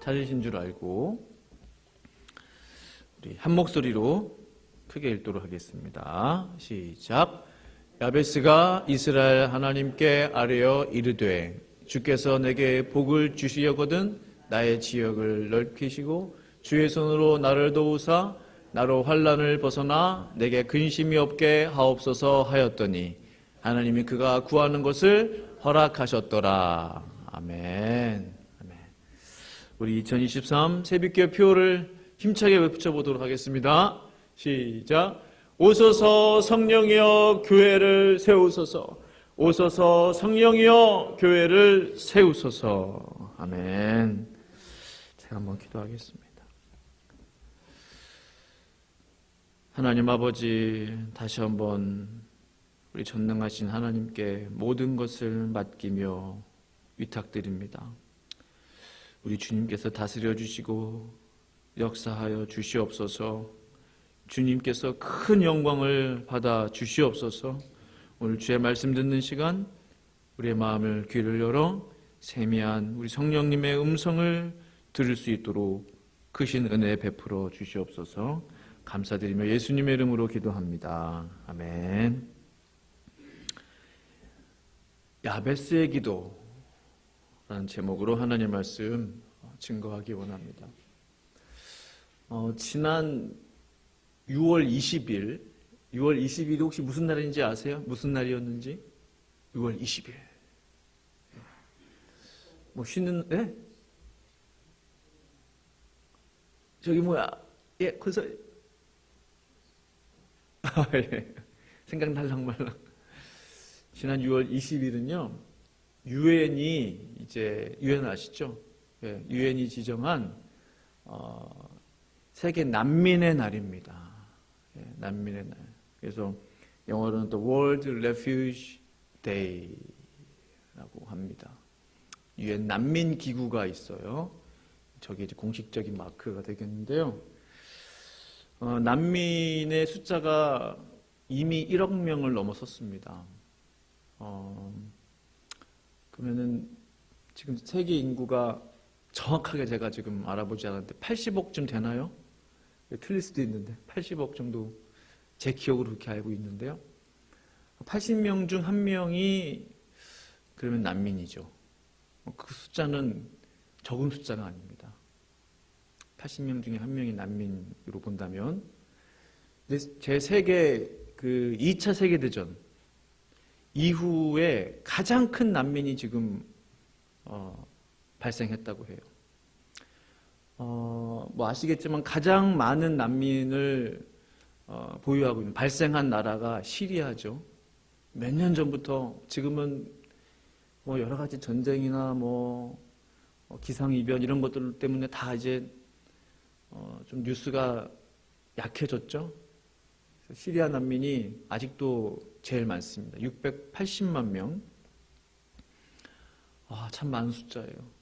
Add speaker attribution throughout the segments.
Speaker 1: 찾으신 줄 알고 우리 한 목소리로 크게 읽도록 하겠습니다. 시작. 야베스가 이스라엘 하나님께 아뢰어 이르되 주께서 내게 복을 주시려거든 나의 지역을 넓히시고 주의 손으로 나를 도우사 나로 환난을 벗어나 내게 근심이 없게 하옵소서 하였더니 하나님이 그가 구하는 것을 허락하셨더라. 아멘. 아멘. 우리 2023 새벽기도 표를 힘차게 붙여보도록 하겠습니다. 시작. 오소서 성령이여 교회를 세우소서. 오소서 성령이여 교회를 세우소서. 아멘. 제가 한번 기도하겠습니다. 하나님 아버지, 다시 한번 우리 전능하신 하나님께 모든 것을 맡기며 위탁드립니다. 우리 주님께서 다스려 주시고 역사하여 주시옵소서. 주님께서 큰 영광을 받아 주시옵소서. 오늘 주의 말씀 듣는 시간 우리의 마음을 귀를 열어 세미한 우리 성령님의 음성을 들을 수 있도록 크신 은혜 베풀어 주시옵소서. 감사드리며 예수님의 이름으로 기도합니다. 아멘. 야베스의 기도라는 제목으로 하나님의 말씀 증거하기 원합니다. 지난 6월 20일이 혹시 무슨 날인지 아세요? 무슨 날이었는지? 6월 20일. 뭐 쉬는, 예? 저기 뭐야? 예, 그래서 예. 생각날랑말랑. 지난 6월 20일은요, 유엔이 이제, 유엔 아시죠? 예, 유엔이 지정한, 세계 난민의 날입니다. 예, 난민의 날. 그래서 영어로는 The World Refugee Day라고 합니다. 유엔 난민 기구가 있어요. 저게 이제 공식적인 마크가 되겠는데요. 난민의 숫자가 이미 1억 명을 넘어섰습니다. 그러면은 지금 세계 인구가 정확하게 제가 지금 알아보지 않았는데 80억쯤 되나요? 틀릴 수도 있는데 80억 정도 제 기억으로 그렇게 알고 있는데요. 80명 중 1명이 그러면 난민이죠. 그 숫자는 적은 숫자가 아닙니다. 80명 중에 1명이 난민으로 본다면, 제 세계 그 2차 세계대전 이후에 가장 큰 난민이 지금 발생했다고 해요. 뭐 아시겠지만 가장 많은 난민을 보유하고 있는 발생한 나라가 시리아죠. 몇 년 전부터, 지금은 뭐 여러 가지 전쟁이나 뭐 기상이변 이런 것들 때문에 다 이제 좀 뉴스가 약해졌죠. 시리아 난민이 아직도 제일 많습니다. 680만 명. 참 많은 숫자예요.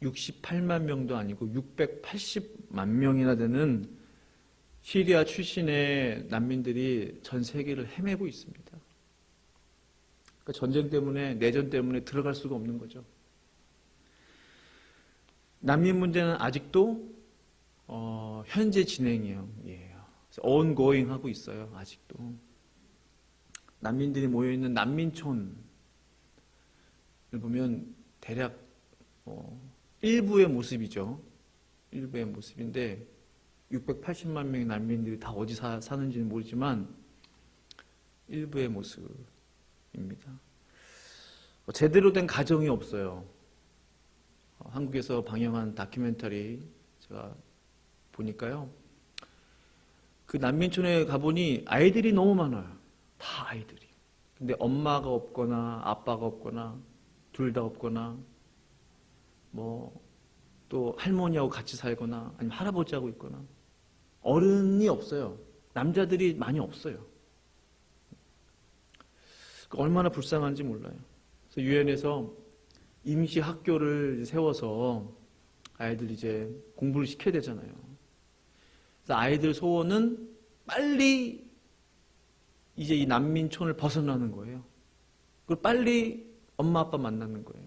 Speaker 1: 68만 명도 아니고 680만 명이나 되는 시리아 출신의 난민들이 전 세계를 헤매고 있습니다. 그러니까 전쟁 때문에, 내전 때문에 들어갈 수가 없는 거죠. 난민 문제는 아직도 현재 진행이에요. ongoing 하고 있어요. 아직도. 난민들이 모여있는 난민촌을 보면 대략 일부의 모습이죠. 일부의 모습인데 680만 명의 난민들이 다 어디 사는지는 모르지만 일부의 모습입니다. 제대로 된 가정이 없어요. 한국에서 방영한 다큐멘터리 제가 보니까요, 그 난민촌에 가보니 아이들이 너무 많아요. 다 아이들이. 근데 엄마가 없거나 아빠가 없거나 둘 다 없거나 뭐 또 할머니하고 같이 살거나 아니면 할아버지하고 있거나 어른이 없어요. 남자들이 많이 없어요. 얼마나 불쌍한지 몰라요. 그래서 유엔에서 임시 학교를 세워서 아이들 이제 공부를 시켜야 되잖아요. 그래서 아이들 소원은 빨리 이제 이 난민촌을 벗어나는 거예요. 그리고 빨리 엄마 아빠 만나는 거예요.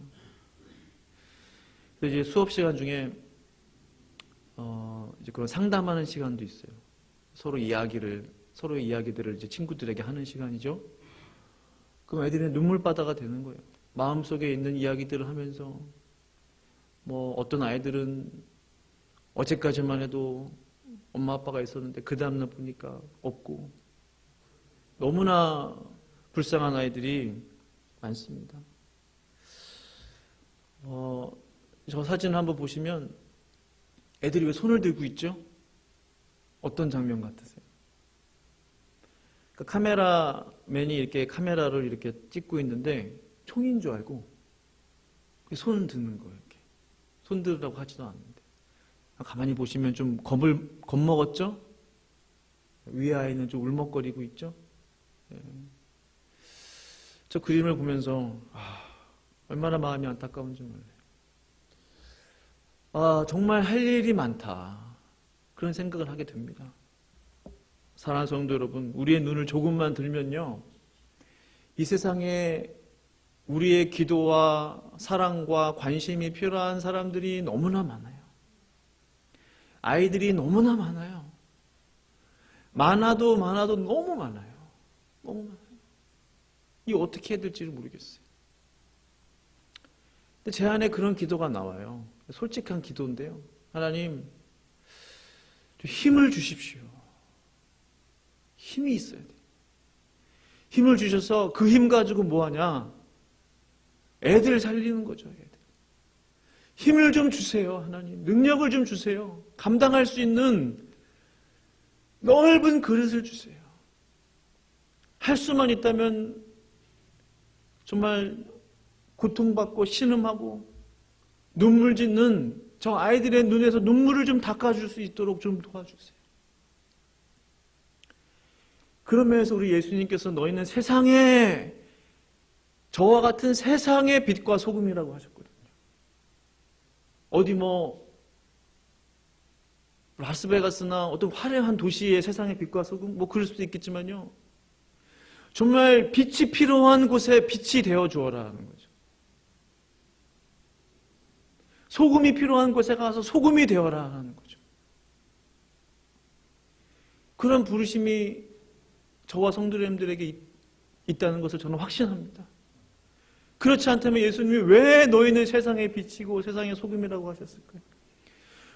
Speaker 1: 그래서 이제 수업 시간 중에 이제 그런 상담하는 시간도 있어요. 서로의 이야기들을 이제 친구들에게 하는 시간이죠. 그럼 애들이 눈물바다가 되는 거예요. 마음속에 있는 이야기들을 하면서 뭐 어떤 아이들은 어제까지만 해도 엄마 아빠가 있었는데 그 다음날 보니까 없고 너무나 불쌍한 아이들이 많습니다. 저 사진을 한번 보시면 애들이 왜 손을 들고 있죠? 어떤 장면 같으세요? 그러니까 카메라맨이 이렇게 카메라를 이렇게 찍고 있는데 총인 줄 알고 손을 드는 거예요. 이렇게. 손 들으라고 하지도 않는데. 가만히 보시면 좀 겁먹었죠? 위아이는 좀 울먹거리고 있죠? 네. 저 그림을 보면서 얼마나 마음이 안타까운지 몰라요. 정말 할 일이 많다. 그런 생각을 하게 됩니다. 사랑하는 성도 여러분, 우리의 눈을 조금만 들면요, 이 세상에 우리의 기도와 사랑과 관심이 필요한 사람들이 너무나 많아요. 아이들이 너무나 많아요. 많아도 너무 많아요. 너무 많아요. 이 어떻게 해야 될지를 모르겠어요. 근데 제 안에 그런 기도가 나와요. 솔직한 기도인데요. 하나님, 좀 힘을 주십시오. 힘이 있어야 돼요. 힘을 주셔서 그 힘 가지고 뭐 하냐? 애들 살리는 거죠. 애들. 힘을 좀 주세요. 하나님. 능력을 좀 주세요. 감당할 수 있는 넓은 그릇을 주세요. 할 수만 있다면 정말 고통받고 신음하고 눈물 짓는 저 아이들의 눈에서 눈물을 좀 닦아줄 수 있도록 좀 도와주세요. 그런 면에서 우리 예수님께서 너희는 세상에 저와 같은 세상의 빛과 소금이라고 하셨거든요. 어디 라스베가스나 어떤 화려한 도시의 세상의 빛과 소금 그럴 수도 있겠지만요. 정말 빛이 필요한 곳에 빛이 되어 주어라 하는 거죠. 소금이 필요한 곳에 가서 소금이 되어라 하는 거죠. 그런 부르심이 저와 성도님들에게 있다는 것을 저는 확신합니다. 그렇지 않다면 예수님이 왜 너희는 세상의 빛이고 세상의 소금이라고 하셨을까요?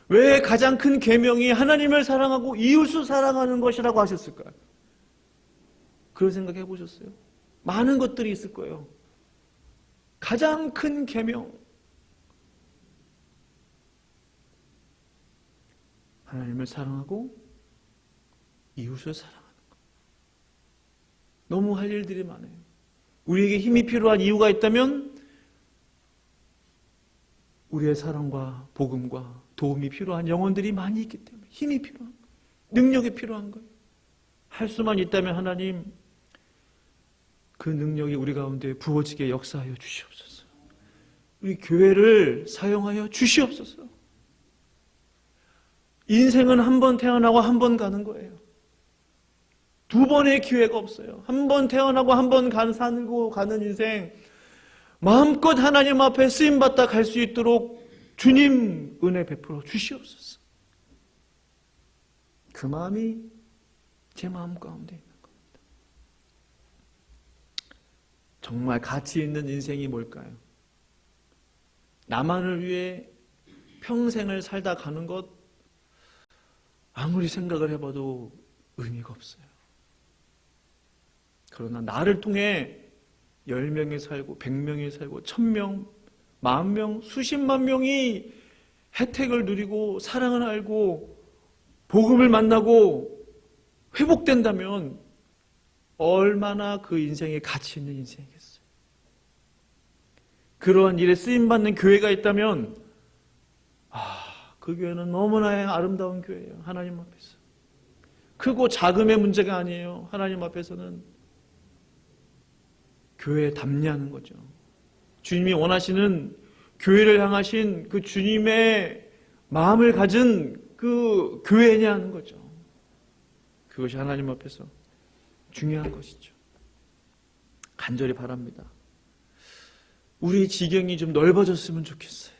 Speaker 1: 왜 가장 큰 계명이 하나님을 사랑하고 이웃을 사랑하는 것이라고 하셨을까요? 그런 생각 해보셨어요? 많은 것들이 있을 거예요. 가장 큰 계명, 하나님을 사랑하고 이웃을 사랑하는 것. 너무 할 일들이 많아요. 우리에게 힘이 필요한 이유가 있다면 우리의 사랑과 복음과 도움이 필요한 영혼들이 많이 있기 때문에 힘이 필요한 거예요. 능력이 필요한 거예요. 할 수만 있다면 하나님 그 능력이 우리 가운데 부어지게 역사하여 주시옵소서. 우리 교회를 사용하여 주시옵소서. 인생은 한 번 태어나고 한 번 가는 거예요. 두 번의 기회가 없어요. 한 번 태어나고 한 번 살고 가는 인생, 마음껏 하나님 앞에 쓰임받다 갈 수 있도록 주님 은혜 베풀어 주시옵소서. 그 마음이 제 마음 가운데 있는 겁니다. 정말 가치 있는 인생이 뭘까요? 나만을 위해 평생을 살다 가는 것, 아무리 생각을 해봐도 의미가 없어요. 그러나 나를 통해 10명이 살고 100명이 살고 1000명, 10,000명, 수십만 명이 혜택을 누리고 사랑을 알고 복음을 만나고 회복된다면 얼마나 그 인생에 가치 있는 인생이겠어요. 그러한 일에 쓰임받는 교회가 있다면 그 교회는 너무나 아름다운 교회예요. 하나님 앞에서. 크고 작음의 문제가 아니에요. 하나님 앞에서는 교회에 담냐는 거죠. 주님이 원하시는 교회를 향하신 그 주님의 마음을 가진 그 교회냐는 거죠. 그것이 하나님 앞에서 중요한 것이죠. 간절히 바랍니다. 우리 지경이 좀 넓어졌으면 좋겠어요.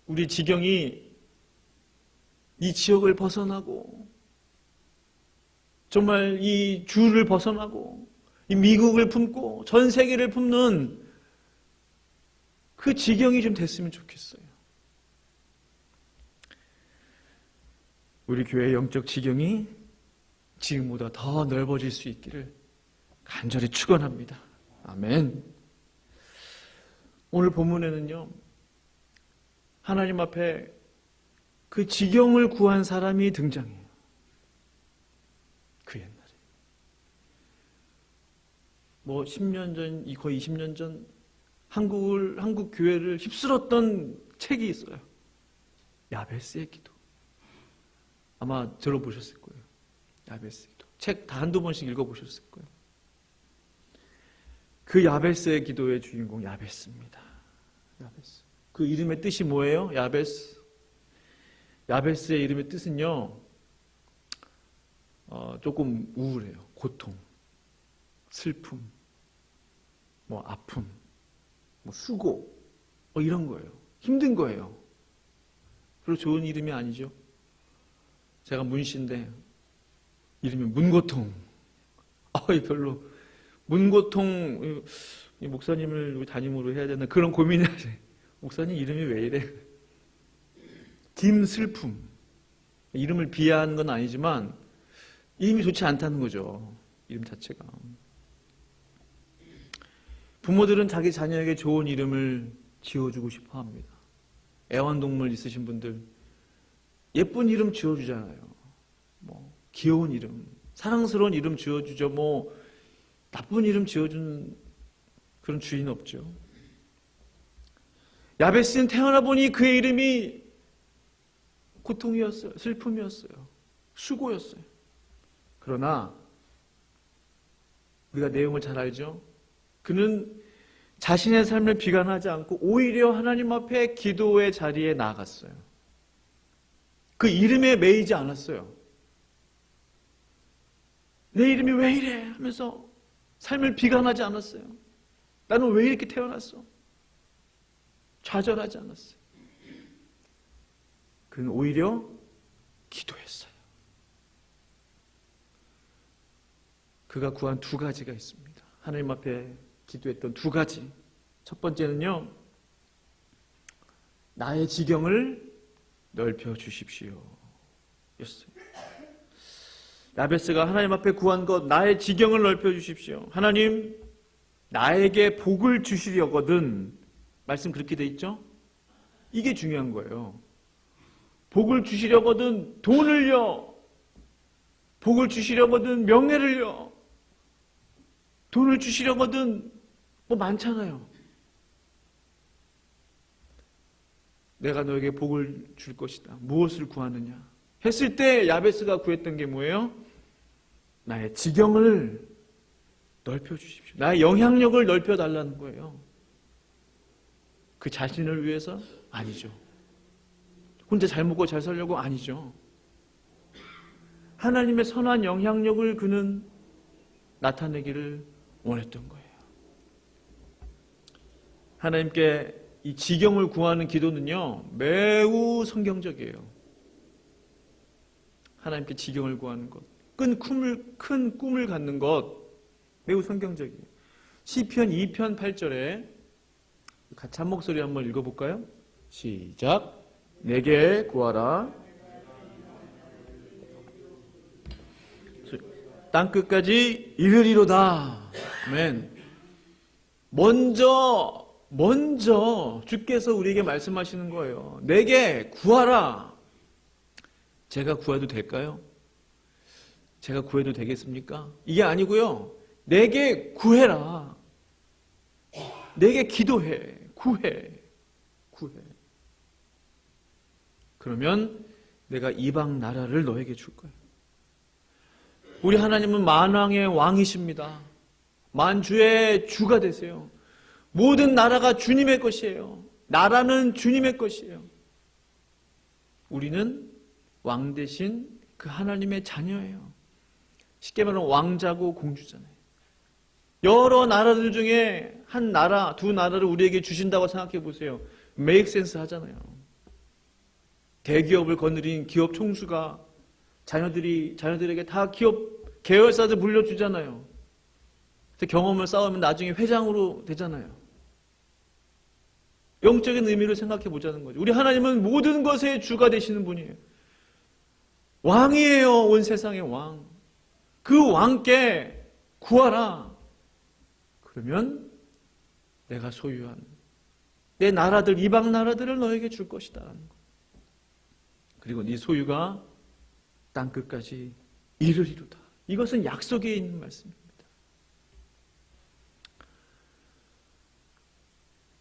Speaker 1: 우리 지경이 이 지역을 벗어나고 정말 이 주를 벗어나고 이 미국을 품고 전 세계를 품는 그 지경이 좀 됐으면 좋겠어요. 우리 교회의 영적 지경이 지금보다 더 넓어질 수 있기를 간절히 축원합니다. 아멘. 오늘 본문에는요, 하나님 앞에 그 지경을 구한 사람이 등장해요. 그 옛날에. 10년 전, 거의 20년 전 한국 교회를 휩쓸었던 책이 있어요. 야베스의 기도. 아마 들어보셨을 거예요. 야베스의 기도. 책 다 한두 번씩 읽어보셨을 거예요. 그 야베스의 기도의 주인공 야베스입니다. 야베스. 그 이름의 뜻이 뭐예요? 야베스. 야베스의 이름의 뜻은요, 조금 우울해요. 고통, 슬픔, 아픔, 수고, 이런 거예요. 힘든 거예요. 별로 좋은 이름이 아니죠. 제가 문씨인데 이름이 문고통. 별로 문고통, 이 목사님을 우리 담임으로 해야 되나 그런 고민이 하세요. 목사님 이름이 왜 이래? 김슬픔. 이름을 비하한 건 아니지만 이름이 좋지 않다는 거죠. 이름 자체가. 부모들은 자기 자녀에게 좋은 이름을 지어주고 싶어 합니다. 애완동물 있으신 분들 예쁜 이름 지어주잖아요. 귀여운 이름, 사랑스러운 이름 지어주죠. 나쁜 이름 지어준 그런 주인 없죠. 야베스는 태어나 보니 그의 이름이 고통이었어요. 슬픔이었어요. 수고였어요. 그러나 우리가 내용을 잘 알죠. 그는 자신의 삶을 비관하지 않고 오히려 하나님 앞에 기도의 자리에 나아갔어요. 그 이름에 매이지 않았어요. 내 이름이 왜 이래? 하면서 삶을 비관하지 않았어요. 나는 왜 이렇게 태어났어? 좌절하지 않았어요. 그는 오히려 기도했어요. 그가 구한 두 가지가 있습니다. 하나님 앞에 기도했던 두 가지. 첫 번째는요, 나의 지경을 넓혀 주십시오 였어요. 야베스가 하나님 앞에 구한 것, 나의 지경을 넓혀 주십시오. 하나님, 나에게 복을 주시려거든. 말씀 그렇게 돼 있죠? 이게 중요한 거예요. 복을 주시려거든 돈을요, 복을 주시려거든 명예를요, 돈을 주시려거든 많잖아요. 내가 너에게 복을 줄 것이다. 무엇을 구하느냐 했을 때 야베스가 구했던 게 뭐예요? 나의 지경을 넓혀 주십시오. 나의 영향력을 넓혀 달라는 거예요. 그 자신을 위해서? 아니죠. 혼자 잘 먹고 잘 살려고? 아니죠. 하나님의 선한 영향력을 그는 나타내기를 원했던 거예요. 하나님께 이 지경을 구하는 기도는요, 매우 성경적이에요. 하나님께 지경을 구하는 것, 큰 꿈을 갖는 것, 매우 성경적이에요. 시편 2편 8절에 같이 한 목소리 한번 읽어볼까요? 시작. 내게 구하라. 땅끝까지 이르리로다. 아멘. 먼저 주께서 우리에게 말씀하시는 거예요. 내게 구하라. 제가 구해도 될까요? 제가 구해도 되겠습니까? 이게 아니고요. 내게 구해라. 내게 기도해. 구해. 그러면 내가 이방 나라를 너에게 줄 거예요. 우리 하나님은 만왕의 왕이십니다. 만주의 주가 되세요. 모든 나라가 주님의 것이에요. 나라는 주님의 것이에요. 우리는 왕 대신 그 하나님의 자녀예요. 쉽게 말하면 왕자고 공주잖아요. 여러 나라들 중에 한 나라, 두 나라를 우리에게 주신다고 생각해 보세요. make sense 하잖아요. 대기업을 거느린 기업 총수가 자녀들에게 다 기업 계열사들 물려주잖아요. 경험을 쌓으면 나중에 회장으로 되잖아요. 영적인 의미를 생각해 보자는 거죠. 우리 하나님은 모든 것의 주가 되시는 분이에요. 왕이에요. 온 세상의 왕. 그 왕께 구하라. 그러면 내가 소유한 내 나라들, 이방 나라들을 너에게 줄 것이다. 그리고 네 소유가 땅끝까지 이르리로다. 이것은 약속에 있는 말씀입니다.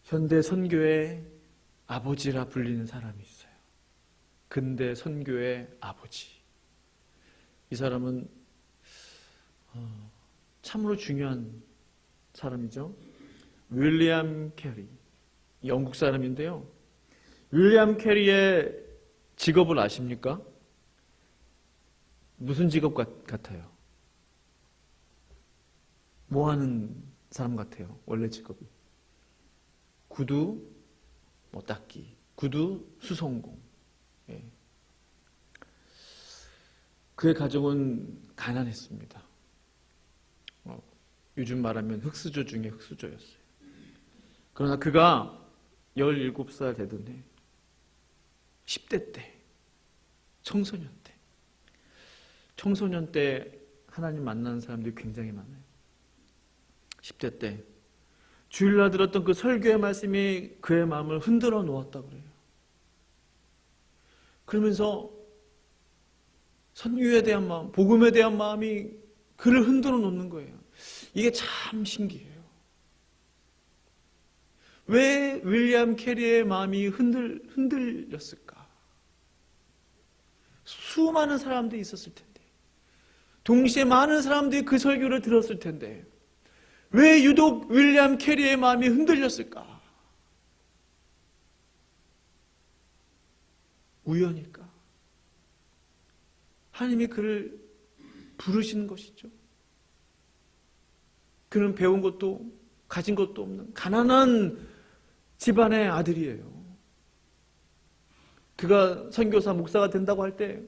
Speaker 1: 현대 선교의 아버지라 불리는 사람이 있어요. 근대 선교의 아버지. 이 사람은 참으로 중요한 사람이죠. 윌리엄 캐리. 영국 사람인데요. 윌리엄 캐리의 직업을 아십니까? 무슨 직업 같아요? 뭐 하는 사람 같아요? 원래 직업이. 구두 닦기, 구두 수성공. 예. 그의 가정은 가난했습니다. 요즘 말하면 흑수저 중에 흑수저였어요. 그러나 그가 17살 되던 해, 10대 때, 청소년 때 하나님 만나는 사람들이 굉장히 많아요. 10대 때 주일날 들었던 그 설교의 말씀이 그의 마음을 흔들어 놓았다고 그래요. 그러면서 선교에 대한 마음, 복음에 대한 마음이 그를 흔들어 놓는 거예요. 이게 참 신기해요. 왜 윌리엄 캐리의 마음이 흔들렸을까? 수많은 사람들이 있었을 텐데, 동시에 많은 사람들이 그 설교를 들었을 텐데, 왜 유독 윌리엄 캐리의 마음이 흔들렸을까? 우연일까? 하나님이 그를 부르시는 것이죠. 그는 배운 것도 가진 것도 없는 가난한 집안의 아들이에요. 그가 선교사 목사가 된다고 할 때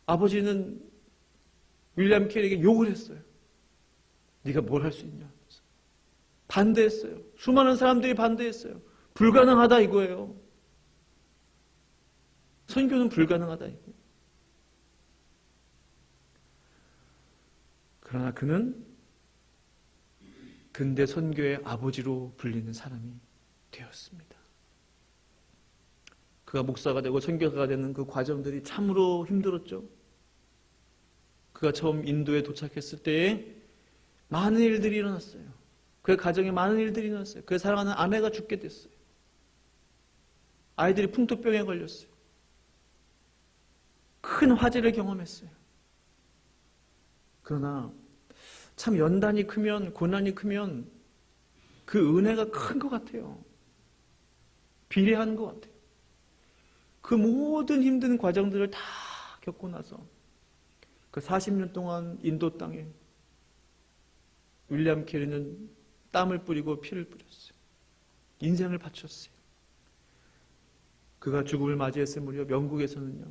Speaker 1: 아버지는 윌리엄 캐리에게 욕을 했어요. 네가 뭘 할 수 있냐? 반대했어요. 수많은 사람들이 반대했어요. 불가능하다 이거예요. 선교는 불가능하다 이거예요. 그러나 그는 근대 선교의 아버지로 불리는 사람이 되었습니다. 그가 목사가 되고 선교사가 되는 그 과정들이 참으로 힘들었죠. 그가 처음 인도에 도착했을 때에 많은 일들이 일어났어요. 그의 가정에 많은 일들이 일어났어요. 그의 사랑하는 아내가 죽게 됐어요. 아이들이 풍토병에 걸렸어요. 큰 화재를 경험했어요. 그러나 참 연단이 크면, 고난이 크면 그 은혜가 큰 것 같아요. 비례한 것 같아요. 그 모든 힘든 과정들을 다 겪고 나서 그 40년 동안 인도 땅에 윌리엄 캐리는 땀을 뿌리고 피를 뿌렸어요. 인생을 바쳤어요. 그가 죽음을 맞이했을 무렵 영국에서는요,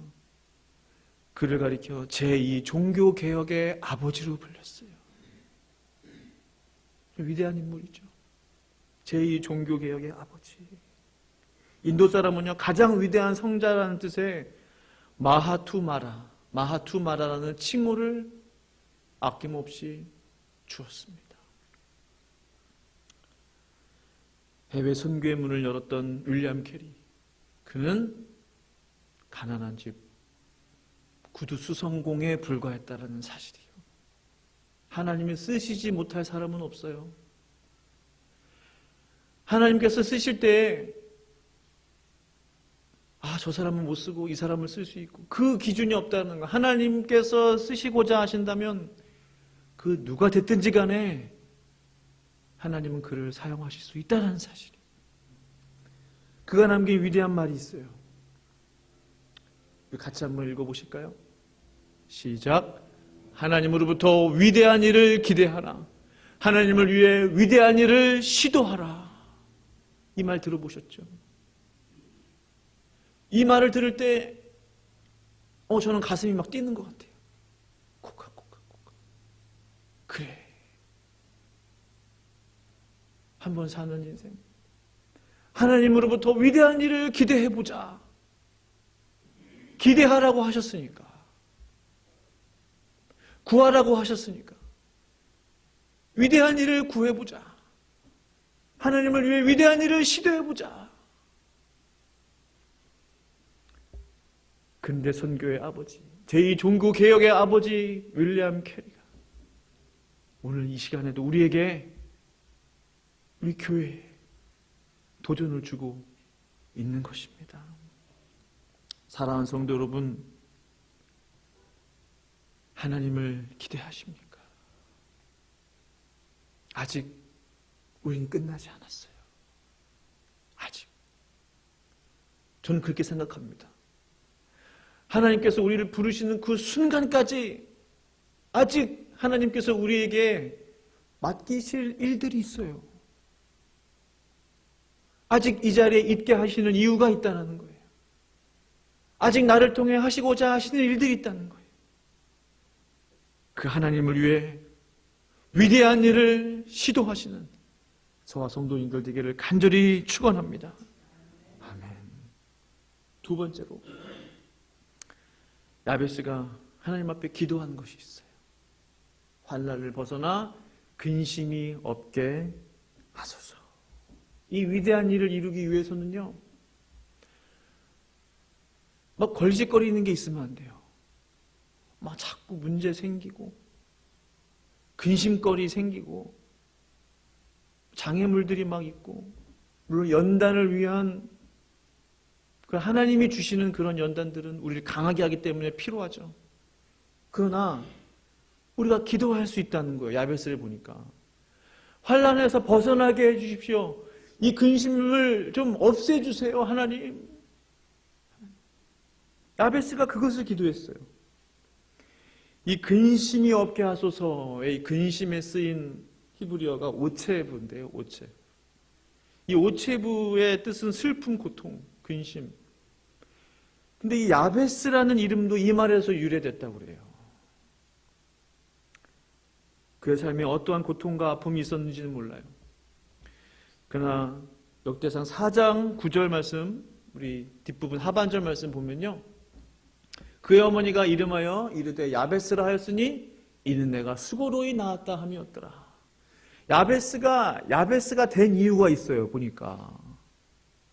Speaker 1: 그를 가리켜 제2 종교개혁의 아버지로 불렸어요. 위대한 인물이죠. 제2 종교개혁의 아버지. 인도 사람은요, 가장 위대한 성자라는 뜻의 마하투마라라는 칭호를 아낌없이 주었습니다. 해외 선교의 문을 열었던 윌리엄 캐리. 그는 가난한 집 구두 수성공에 불과했다라는 사실이에요. 하나님이 쓰시지 못할 사람은 없어요. 하나님께서 쓰실 때 저 사람은 못 쓰고 이 사람을 쓸 수 있고 그 기준이 없다는 거. 하나님께서 쓰시고자 하신다면 그 누가 됐든지 간에 하나님은 그를 사용하실 수 있다는 사실이에요. 그가 남긴 위대한 말이 있어요. 같이 한번 읽어보실까요? 시작. 하나님으로부터 위대한 일을 기대하라. 하나님을 위해 위대한 일을 시도하라. 이 말 들어보셨죠? 이 말을 들을 때 저는 가슴이 막 뛰는 것 같아요. 콕콕콕콕. 그래. 한번 사는 인생. 하나님으로부터 위대한 일을 기대해보자. 기대하라고 하셨으니까. 구하라고 하셨으니까. 위대한 일을 구해보자. 하나님을 위해 위대한 일을 시도해보자. 근대 선교의 아버지, 제2종교개혁의 아버지 윌리엄 캐리가 오늘 이 시간에도 우리에게, 우리 교회에 도전을 주고 있는 것입니다. 사랑하는 성도 여러분, 하나님을 기대하십니까? 아직 우리는 끝나지 않았어요. 아직. 저는 그렇게 생각합니다. 하나님께서 우리를 부르시는 그 순간까지 아직 하나님께서 우리에게 맡기실 일들이 있어요. 아직 이 자리에 있게 하시는 이유가 있다는 거예요. 아직 나를 통해 하시고자 하시는 일들이 있다는 거예요. 그 하나님을 위해 위대한 일을 시도하시는 저와 성도님들 되기를 간절히 축원합니다. 아멘. 두 번째로 야베스가 하나님 앞에 기도한 것이 있어요. 환난을 벗어나 근심이 없게 하소서. 이 위대한 일을 이루기 위해서는요, 막 걸짓거리는 게 있으면 안 돼요. 막 자꾸 문제 생기고 근심거리 생기고 장애물들이 막 있고, 물론 연단을 위한 그 하나님이 주시는 그런 연단들은 우리를 강하게 하기 때문에 필요하죠. 그러나 우리가 기도할 수 있다는 거예요. 야베스를 보니까 환난에서 벗어나게 해주십시오. 이 근심을 좀 없애주세요, 하나님. 야베스가 그것을 기도했어요. 이 근심이 없게 하소서의 근심에 쓰인 히브리어가 오체부인데요. 오체. 이 오체부의 뜻은 슬픔, 고통, 근심. 근데 이 야베스라는 이름도 이 말에서 유래됐다고 그래요. 그의 삶에 어떠한 고통과 아픔이 있었는지는 몰라요. 그러나 역대상 4장 9절 말씀, 우리 뒷부분 하반절 말씀 보면요, 그의 어머니가 이름하여 이르되 야베스라 하였으니 이는 내가 수고로이 낳았다 함이었더라. 야베스가 된 이유가 있어요. 보니까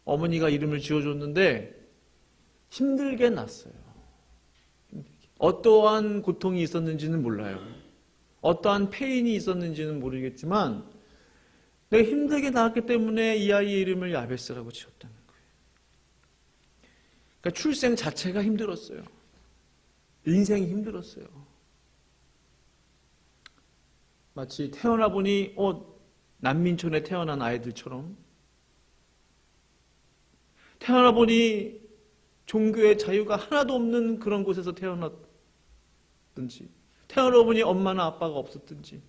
Speaker 1: 어머니가 이름을 지어줬는데 힘들게 낳았어요. 어떠한 고통이 있었는지는 몰라요. 어떠한 페인이 있었는지는 모르겠지만 내가 힘들게 낳았기 때문에 이 아이의 이름을 야베스라고 지었다는 거예요. 그러니까 출생 자체가 힘들었어요. 인생이 힘들었어요. 마치 태어나 보니 난민촌에 태어난 아이들처럼, 태어나 보니 종교의 자유가 하나도 없는 그런 곳에서 태어났든지, 태어나 보니 엄마나 아빠가 없었든지,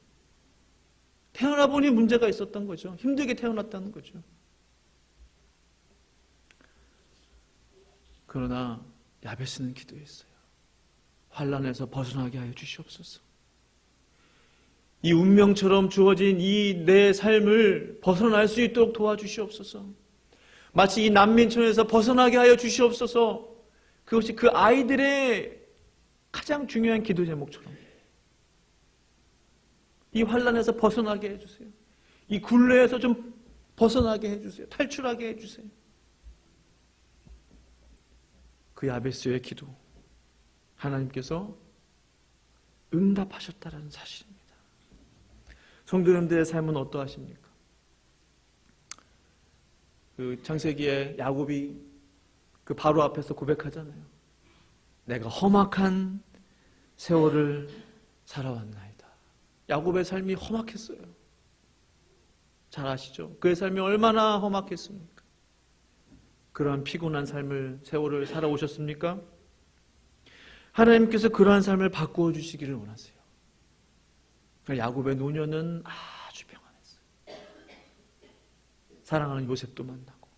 Speaker 1: 태어나 보니 문제가 있었던 거죠. 힘들게 태어났다는 거죠. 그러나 야베스는 기도했어요. 환난에서 벗어나게 하여 주시옵소서. 이 운명처럼 주어진 이 내 삶을 벗어날 수 있도록 도와주시옵소서. 마치 이 난민촌에서 벗어나게 하여 주시옵소서. 그것이 그 아이들의 가장 중요한 기도 제목처럼 이 환난에서 벗어나게 해주세요. 이 굴레에서 좀 벗어나게 해주세요. 탈출하게 해주세요. 그 야베스의 기도, 하나님께서 응답하셨다는 사실입니다. 성도님들의 삶은 어떠하십니까? 그 창세기에 야곱이 그 바로 앞에서 고백하잖아요. 내가 험악한 세월을 살아왔나이다. 야곱의 삶이 험악했어요. 잘 아시죠? 그의 삶이 얼마나 험악했습니까? 그러한 피곤한 세월을 살아오셨습니까? 하나님께서 그러한 삶을 바꾸어 주시기를 원하세요. 야곱의 노년은 아주 평안했어요. 사랑하는 요셉도 만나고,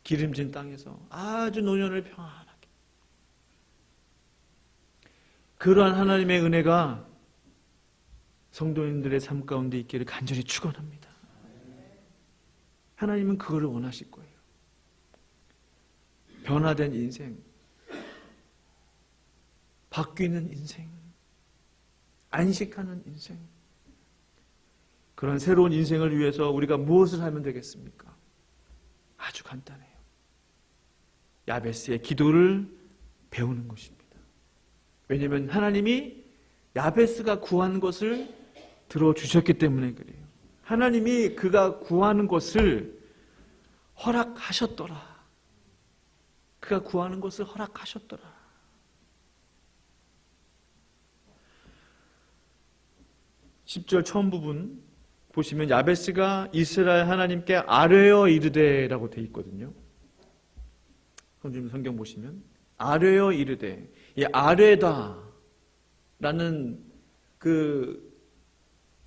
Speaker 1: 기름진 땅에서 아주 노년을 평안하게. 그러한 하나님의 은혜가 성도님들의 삶 가운데 있기를 간절히 축원합니다. 하나님은 그거를 원하실 거예요. 변화된 인생, 바뀌는 인생, 안식하는 인생. 그런 새로운 인생을 위해서 우리가 무엇을 하면 되겠습니까? 아주 간단해요. 야베스의 기도를 배우는 것입니다. 왜냐하면 하나님이 야베스가 구한 것을 들어주셨기 때문에 그래요. 하나님이 그가 구하는 것을 허락하셨더라. 그가 구하는 것을 허락하셨더라. 10절 처음 부분 보시면 야베스가 이스라엘 하나님께 아뢰어 이르되라고 되어 있거든요. 성경 보시면 아뢰어 이르되, 이 아뢰다 라는 그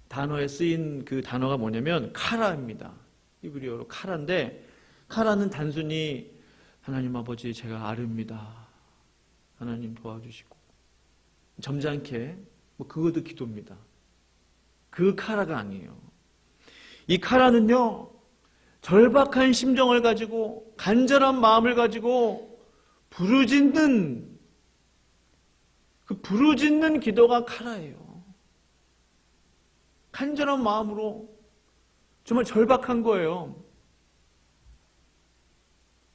Speaker 1: 단어에 쓰인 그 단어가 뭐냐면 카라입니다. 히브리어로 카라인데, 카라는 단순히 하나님 아버지 제가 아뢰입니다, 하나님 도와주시고, 점잖게 뭐 그것도 기도입니다. 그 카라가 아니에요. 이 카라는요, 절박한 심정을 가지고 간절한 마음을 가지고 부르짖는, 그 부르짖는 기도가 카라예요. 간절한 마음으로 정말 절박한 거예요.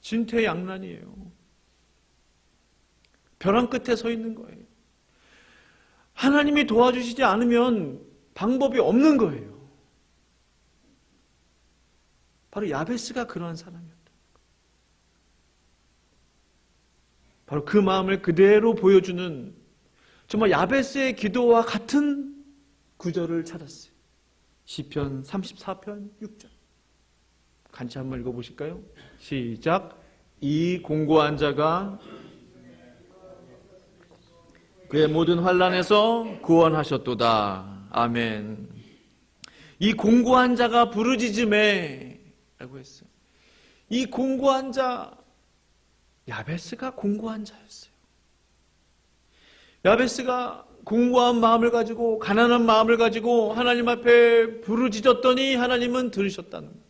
Speaker 1: 진퇴양난이에요. 벼랑 끝에 서 있는 거예요. 하나님이 도와주시지 않으면 방법이 없는 거예요. 바로 야베스가 그러한 사람이었다. 바로 그 마음을 그대로 보여주는 정말 야베스의 기도와 같은 구절을 찾았어요. 시편 34편 6절. 같이 한번 읽어보실까요? 시작. 이 공고한 자가 그의 모든 환난에서 구원하셨도다. 아멘. 이 공고한 자가 부르짖음에 라고 했어요. 이 공고한 자, 야베스가 공고한 자였어요. 야베스가 공고한 마음을 가지고, 가난한 마음을 가지고 하나님 앞에 부르짖었더니 하나님은 들으셨다는 거예요.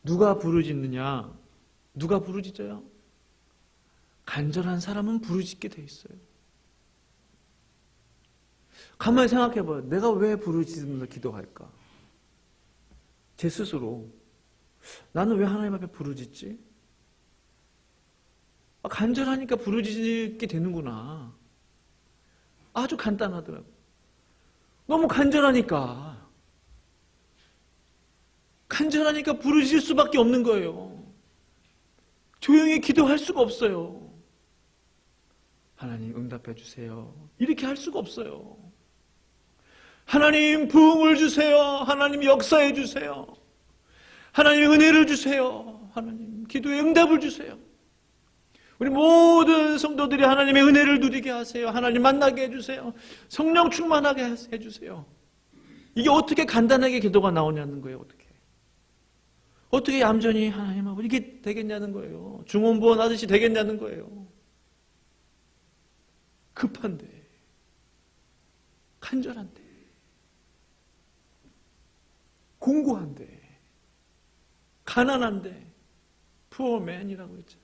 Speaker 1: 누가 부르짖느냐? 누가 부르짖어요? 간절한 사람은 부르짖게 돼 있어요. 가만히 생각해봐요. 내가 왜 부르짖으면서 기도할까? 제 스스로 나는 왜 하나님 앞에 부르짖지? 간절하니까 부르짖게 되는구나. 아주 간단하더라고요. 너무 간절하니까 부르짖을 수밖에 없는 거예요. 조용히 기도할 수가 없어요. 하나님 응답해 주세요. 이렇게 할 수가 없어요. 하나님 부흥을 주세요. 하나님 역사해 주세요. 하나님 은혜를 주세요. 하나님 기도에 응답을 주세요. 우리 모든 성도들이 하나님의 은혜를 누리게 하세요. 하나님 만나게 해주세요. 성령 충만하게 해주세요. 이게 어떻게 간단하게 기도가 나오냐는 거예요. 어떻게 얌전히 하나님 아버지 이게 되겠냐는 거예요. 중원부원 아저씨 되겠냐는 거예요. 급한데, 간절한데, 공고한데, 가난한데, poor man이라고 했죠.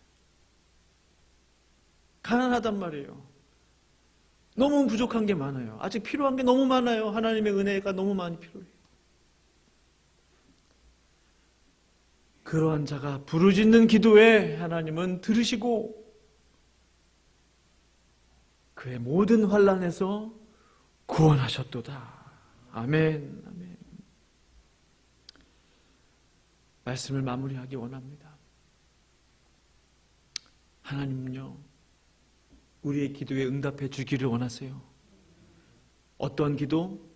Speaker 1: 가난하단 말이에요. 너무 부족한 게 많아요. 아직 필요한 게 너무 많아요. 하나님의 은혜가 너무 많이 필요해요. 그러한 자가 부르짖는 기도에 하나님은 들으시고 그의 모든 환난에서 구원하셨도다. 아멘, 아멘. 말씀을 마무리하기 원합니다. 하나님은요, 우리의 기도에 응답해 주기를 원하세요. 어떤 기도?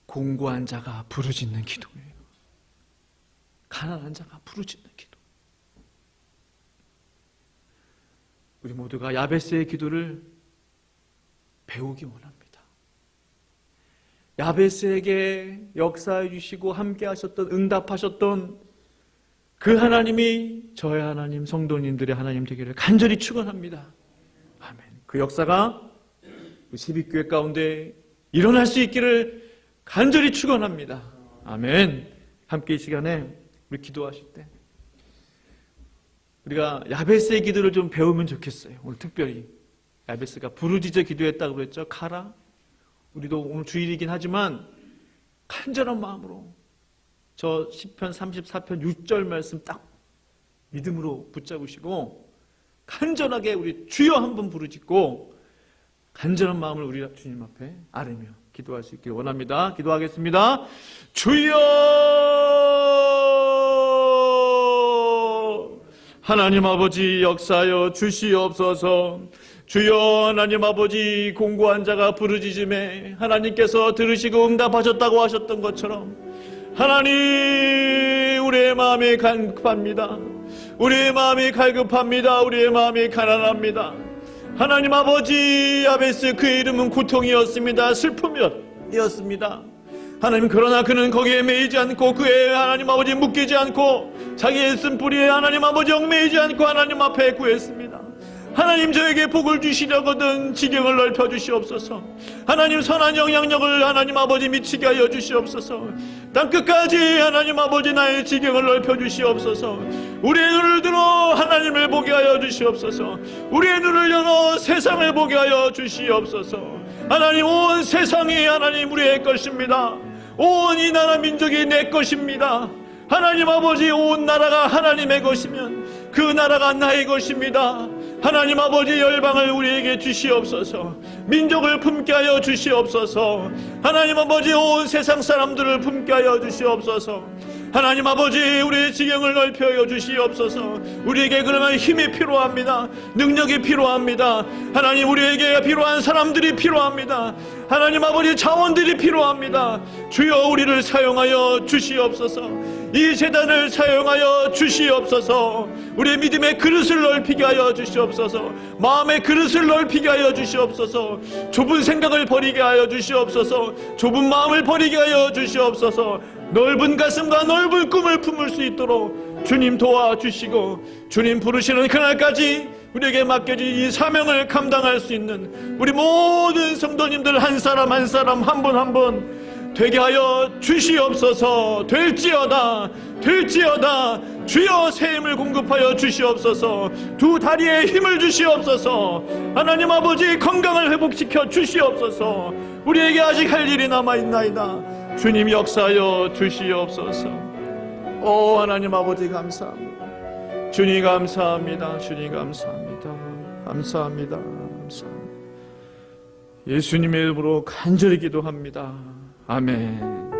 Speaker 1: 공고한 자가 부르짖는 기도예요. 가난한 자가 부르짖는 기도. 우리 모두가 야베스의 기도를 배우기 원합니다. 야베스에게 역사해 주시고 함께 하셨던, 응답하셨던 그 하나님이 저의 하나님, 성도님들의 하나님 되기를 간절히 축원합니다. 아멘. 그 역사가 새벽교회 가운데 일어날 수 있기를 간절히 축원합니다. 아멘. 함께 이 시간에 우리 기도하실 때 우리가 야베스의 기도를 좀 배우면 좋겠어요. 오늘 특별히 야베스가 부르짖어 기도했다고 그랬죠. 가라. 우리도 오늘 주일이긴 하지만 간절한 마음으로 저 시편 34편 6절 말씀 딱 믿음으로 붙잡으시고 간절하게 우리 주여 한번 부르짖고 간절한 마음을 우리 주님 앞에 아뢰며 기도할 수 있기를 원합니다. 기도하겠습니다. 주여, 하나님 아버지 역사하여 주시옵소서. 주여, 하나님 아버지 공고한 자가 부르짖음에 하나님께서 들으시고 응답하셨다고 하셨던 것처럼 하나님, 우리의 마음이 갈급합니다. 우리의 마음이 갈급합니다. 우리의 마음이 가난합니다. 하나님 아버지, 야베스 그의 이름은 고통이었습니다. 슬픔이었습니다. 하나님, 그러나 그는 거기에 매이지 않고 그의 하나님 아버지 묶이지 않고 자기의 쓴뿌리에 하나님 아버지 얽매이지 않고 하나님 앞에 구했습니다. 하나님, 저에게 복을 주시려거든 지경을 넓혀 주시옵소서. 하나님, 선한 영향력을 하나님 아버지 미치게 하여 주시옵소서. 땅끝까지 하나님 아버지 나의 지경을 넓혀 주시옵소서. 우리의 눈을 들어 하나님을 보게 하여 주시옵소서. 우리의 눈을 열어 세상을 보게 하여 주시옵소서. 하나님, 온 세상이 하나님 우리의 것입니다. 온 이 나라 민족이 내 것입니다. 하나님 아버지, 온 나라가 하나님의 것이면 그 나라가 나의 것입니다. 하나님 아버지, 열방을 우리에게 주시옵소서. 민족을 품게 하여 주시옵소서. 하나님 아버지, 온 세상 사람들을 품게 하여 주시옵소서. 하나님 아버지, 우리의 지경을 넓혀 주시옵소서. 우리에게 그러면 힘이 필요합니다. 능력이 필요합니다. 하나님, 우리에게 필요한 사람들이 필요합니다. 하나님 아버지, 자원들이 필요합니다. 주여, 우리를 사용하여 주시옵소서. 이 재단을 사용하여 주시옵소서. 우리의 믿음의 그릇을 넓히게 하여 주시옵소서. 마음의 그릇을 넓히게 하여 주시옵소서. 좁은 생각을 버리게 하여 주시옵소서. 좁은 마음을 버리게 하여 주시옵소서. 넓은 가슴과 넓은 꿈을 품을 수 있도록 주님 도와주시고, 주님 부르시는 그날까지 우리에게 맡겨진 이 사명을 감당할 수 있는 우리 모든 성도님들 한 사람 한 사람, 한 분 한 분 되게 하여 주시옵소서. 될지어다, 될지어다. 주여, 새 힘을 공급하여 주시옵소서. 두 다리에 힘을 주시옵소서. 하나님 아버지, 건강을 회복시켜 주시옵소서. 우리에게 아직 할 일이 남아있나이다. 주님 역사하여 주시옵소서. 오 하나님 아버지, 감사합니다. 주님 감사합니다. 주님 감사합니다. 감사합니다. 감사합니다. 예수님의 이름으로 간절히 기도합니다. 아멘.